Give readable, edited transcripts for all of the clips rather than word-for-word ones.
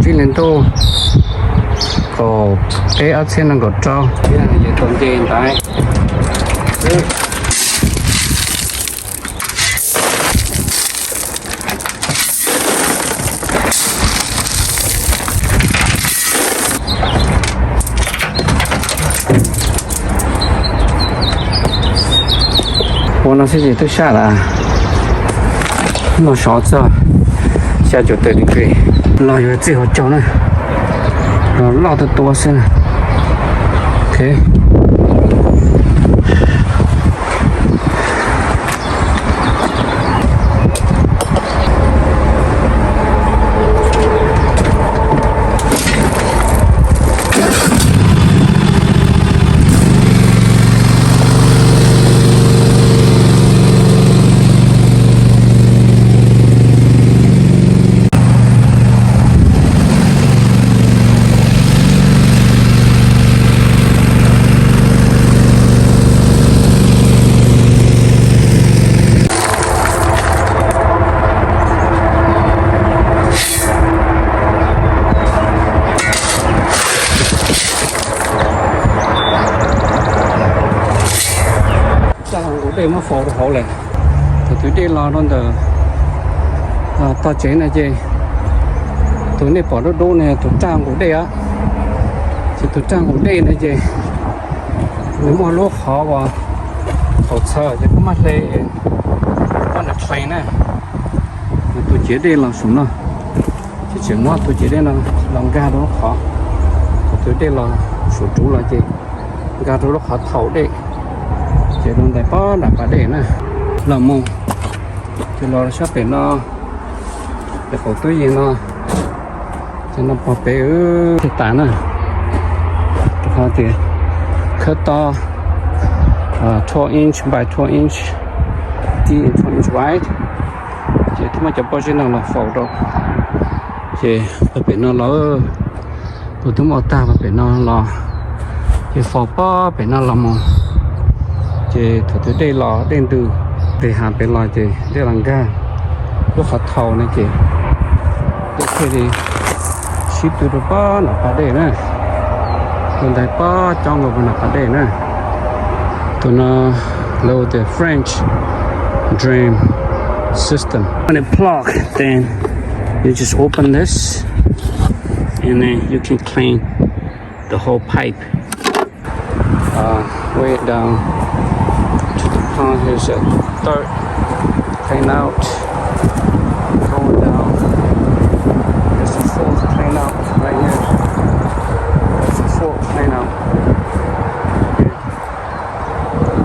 phi lên tô có bé ở trên nó có trâu cái này là tôm trên tại nó sẽ gì tôi xa là nó sợ sợ xa chỗ tới đi về lo rồi chỉ họ cho này nó lo tới to xem ok để mà phổ được hậu này thì tôi đi lo luôn từ tao chế này chứ tôi này bỏ đô này tôi trang của đây á thì tôi trang của đây này chứ nếu mà lúc khó và hậu sợ thì có mắt đây con là train này tôi chế đây là xuống nào chỉ mà tôi chế đây là lòng ga đó khó tôi đây là số chủ là gì ga đó khó thấu đây chỉ luôn tại có đặt vào để nè làm mông thì lo sắp để nó để khẩu túi gì nó cho nó bỏ bé ở thì tán nè thôi thì cất to 12 inch by 12 inch deep 12 inch wide chỉ thì mà chụp bao nhiêu là phổ đâu chỉ bé nó lỡ tôi tính bảo ta bé nó lo chỉ phổ bao bé nó làm mông chị thử đây lò đen từ để hàm bên lò chị đây là ga lúc hạt thầu này chị ok thì ship từ đó ba là phải để nè còn đây ba trong rồi là phải để nè tụi nó load the French drain system when it plug then you just open this and then you can clean the whole pipe way it down here's a third clean out going down there's a fourth clean out right here there's a fourth clean out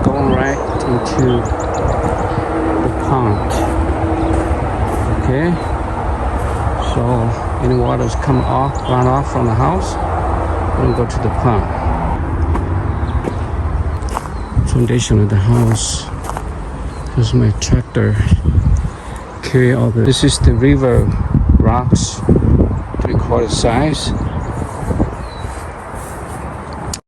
going right into the pond okay so any water's coming off run off from the house we'll go to the pond foundation of the house. This is my tractor carry all this. This is the river rocks 3/4 size.